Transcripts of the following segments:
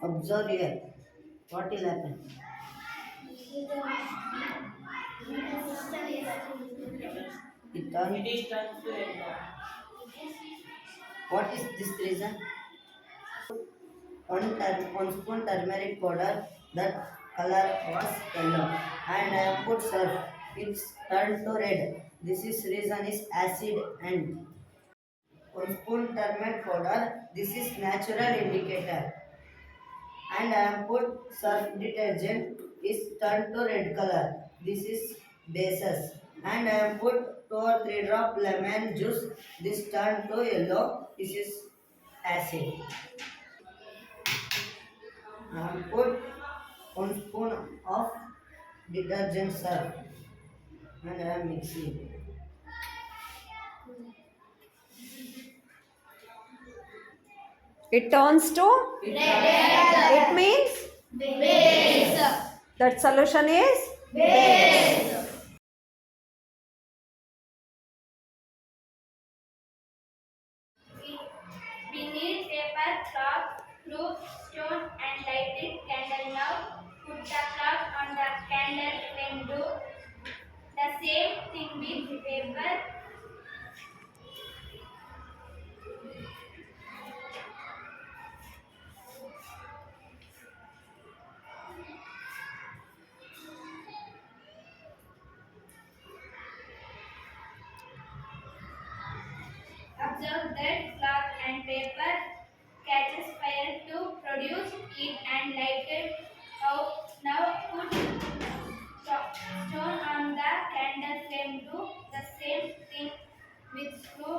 Observe here. What will happen? It turn. What is this reason? One spoon turmeric powder, that color was yellow, and I put surf. It's turned to red. This is reason is acid. And one spoon turmeric powder. This is natural indicator. And I put surf detergent is turned to red color. This is bases. And I put 2 or 3 drop lemon juice. This turned to yellow. This is acid. I put 1 spoon of detergent surf and I am mixing. It turns to? It means? That solution is? We need paper, cloth, glue, stone and lighted candle. Now put the cloth on the candle flame. Do the same thing with paper. Observe that cloth and paper catches fire to produce heat and lighted. Now put stone on the candle flame. Do the same thing with screw.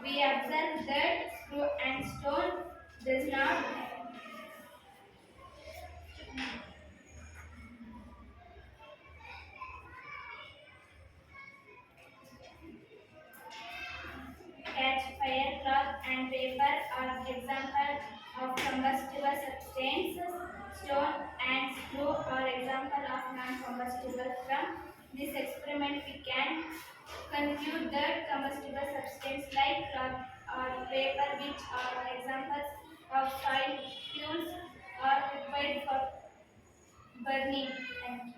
We observe that screw and stone does not catch fire. Cloth and paper are examples of combustible substances. Stone and screw are examples of non-combustible. From this experiment, we can conclude that combustible substances like cloth or paper, which are examples of fossil fuels, are required for burning. Thank you.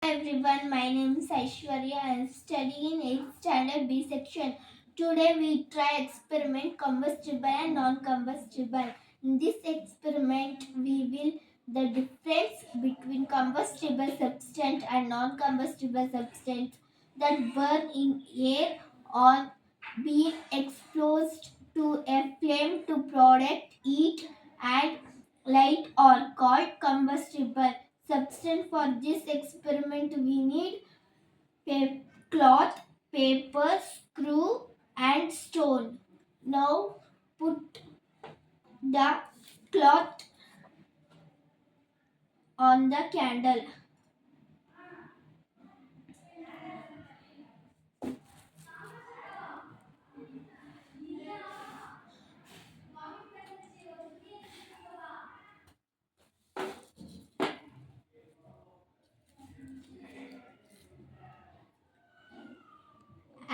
Everyone, my name is Aishwarya. I am studying in 8th standard B section. Today we try experiment combustible and non-combustible. In this experiment, we will the difference between combustible substance and non-combustible substance that burn in air or being exposed to a flame to product heat and light are called combustible substance. For this experiment, we need cloth, paper, screw, and stone. Now put the cloth on the candle.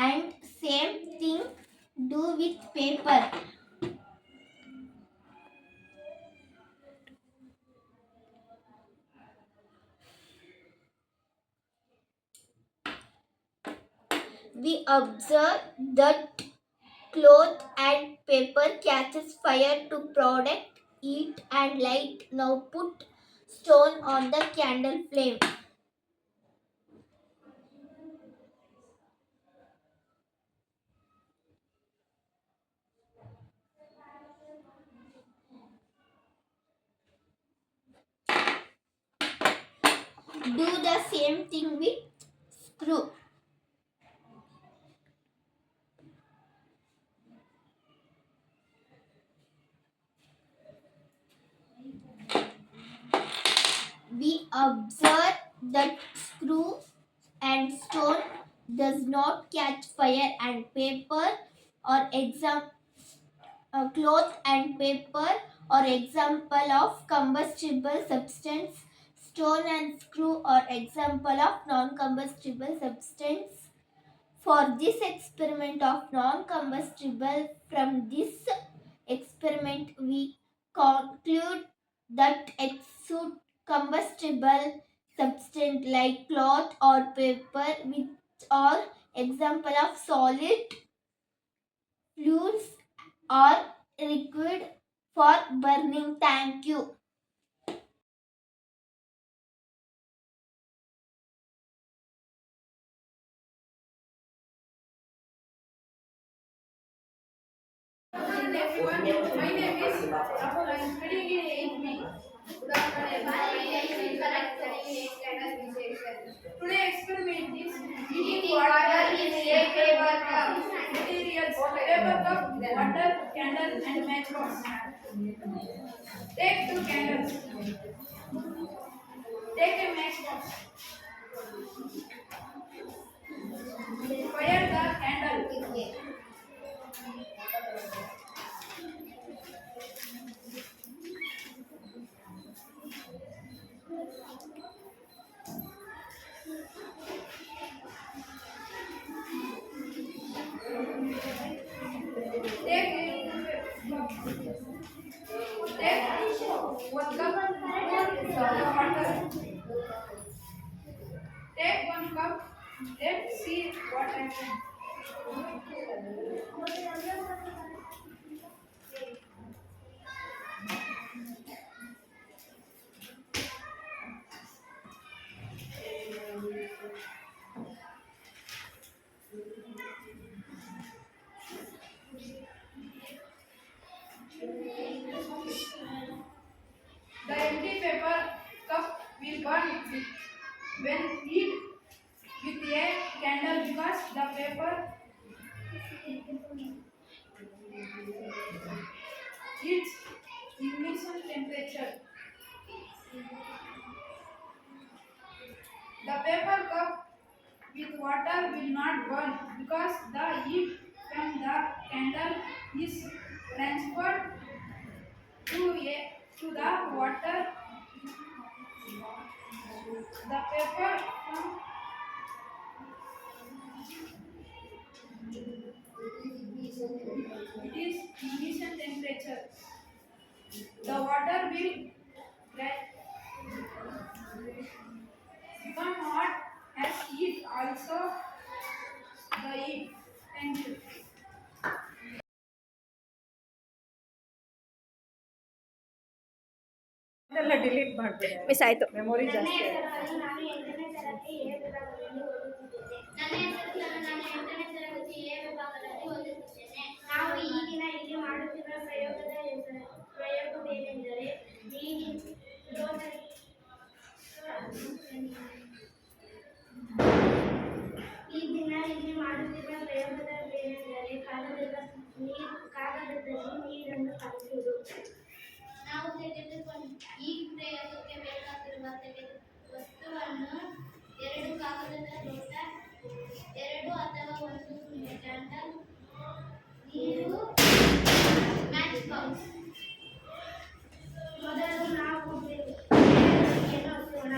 And same thing do with paper. We observe that cloth and paper catches fire to product heat and light. Now put stone on the candle flame. Do the same thing with screw. We observe that screw and stone does not catch fire and paper or cloth and paper or example of combustible substance. stone and screw are example of non-combustible substance. For this experiment of non-combustible, from this experiment we conclude that exude combustible substance like cloth or paper, which are example of solid fluids or liquid for burning. Thank you. Everyone, my name is Rahul. I am studying in 8th B. Good afternoon. Today experiment is heating water in a paper cup. Materials: paper cup, water, candle, and matchbox. Take 2 candles. Take a matchbox. Fire the candle. Take 1 cup of water. Take 1 cup. Let's see what happens. The empty paper cup will burn when heat with a candle because the paper its ignition temperature. The paper cup with water will not burn because the heat from the candle is transferred to the water. The paper from it is ignition temperature. The water will become hot as heat also the heat. Thank you. ಎಲ್ಲ delete ಮಾಡಿಬಿಡಿ miss ಆಯಿತು memory ಜಾಸ್ತಿ ಆಯಿತು. ನಾನು 8ನೇ ತರಗತಿ A ವಿಭಾಗದಲ್ಲಿ ಓದುತ್ತಿದ್ದೇನೆ. ನಾವು ಈಗಿನ ಇಲ್ಲಿ ಮಾಡುತ್ತಿರುವ ಪ್ರಯೋಗವೇನೆಂದರೆ ಕಾಗದದಲ್ಲಿ ನೀರನ್ನು ಕಲಿಸುವುದು. ನಾವು ಈ ಪ್ರಯೋಗಕ್ಕೆ ಬೇಕಾಗಿರುವ ವಸ್ತುವನ್ನು 2 ಕಾಗದದ ಲೋಟ, 2 ಅಥವಾ 1 ಕ್ಯಾಂಡಲ್, ನೀರು, ಮ್ಯಾಚ್ ಬಾಕ್ಸ್. ಮೊದಲು ನಾವು ಬೆಳಕಿಯನ್ನು ಹಚ್ಚೋಣ.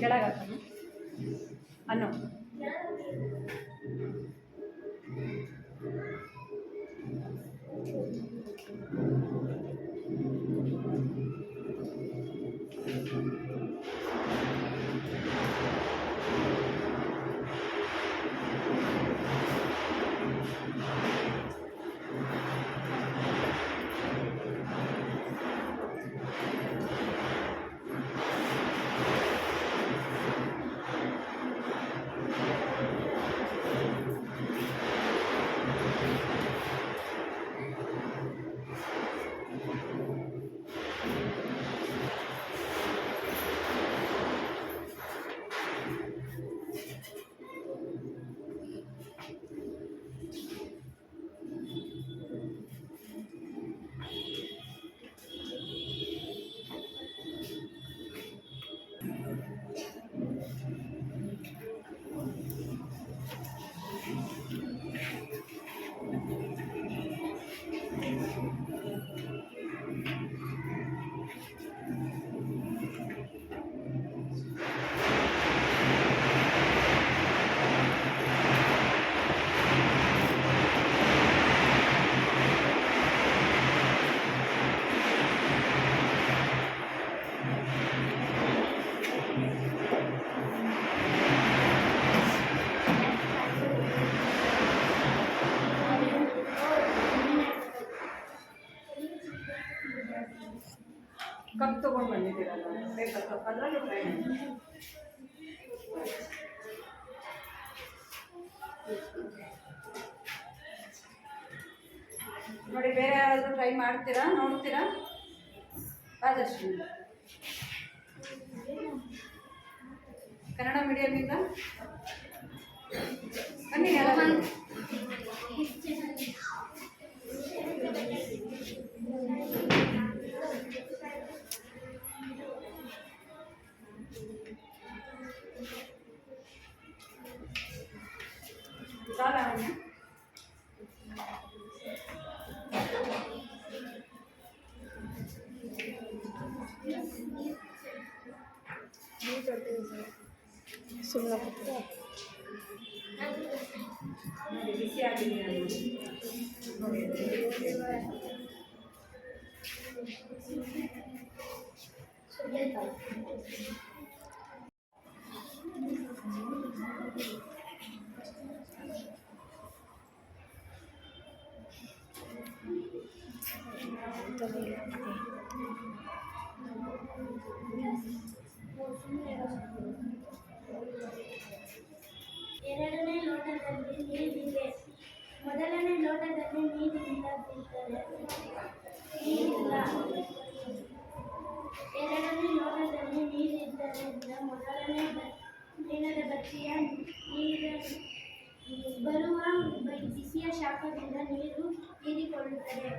ಕೆಳಗಾಕಮ್ಮ ಅನ್ನು ಕಪ್ ತೊಗೊಂಡು ಬಂದಿದ್ದೀರಲ್ಲ ಪೇಪರ್ ಕಪ್ ಅದರಲ್ಲೂ ಟ್ರೈ ಮಾಡಿ. ನೋಡಿ ಬೇರೆ ಯಾರಾದರೂ ಟ್ರೈ ಮಾಡ್ತೀರಾ, ನೋಡ್ತೀರಾ? ರಾಜಶ್ರೀ ಕನ್ನಡ ಮೀಡಿಯಮಿಂದ ಬನ್ನಿ ಯಾರಾದರೂ. ಲಾವಣ್ಯ ನೋಡಿ ಬಿಸಿ ಆಗಿದೆಯಾ ನೋಡಿ. ಎರಡನೇ ಲೋಟದಲ್ಲಿ ನೀರಿದೆ. ಮೊದಲನೇ ಲೋಟದಲ್ಲಿ ನೀರಿಲ್ಲ. ಎರಡನೇ ಲೋಟದಲ್ಲಿ ನೀರಿದ್ದರಿಂದ ಮೊದಲನೇ ದಿನದ ಬತ್ತಿಯ ನೀರು ಬರುವ ಬಿಸಿಯ ಶಾಖದಿಂದ ನೀರು ಹೀರಿಕೊಳ್ಳುತ್ತದೆ.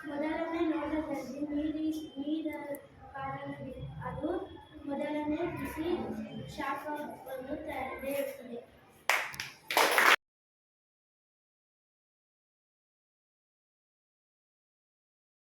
ಮೊದಲನೇ ಲೋಟದಲ್ಲಿ ನೀರ ಕಾರಣವಿದೆ, ಅದು ಮೊದಲನೇ ಬಿಸಿ ಶಾಖವನ್ನು ತಡೆಯುತ್ತದೆ.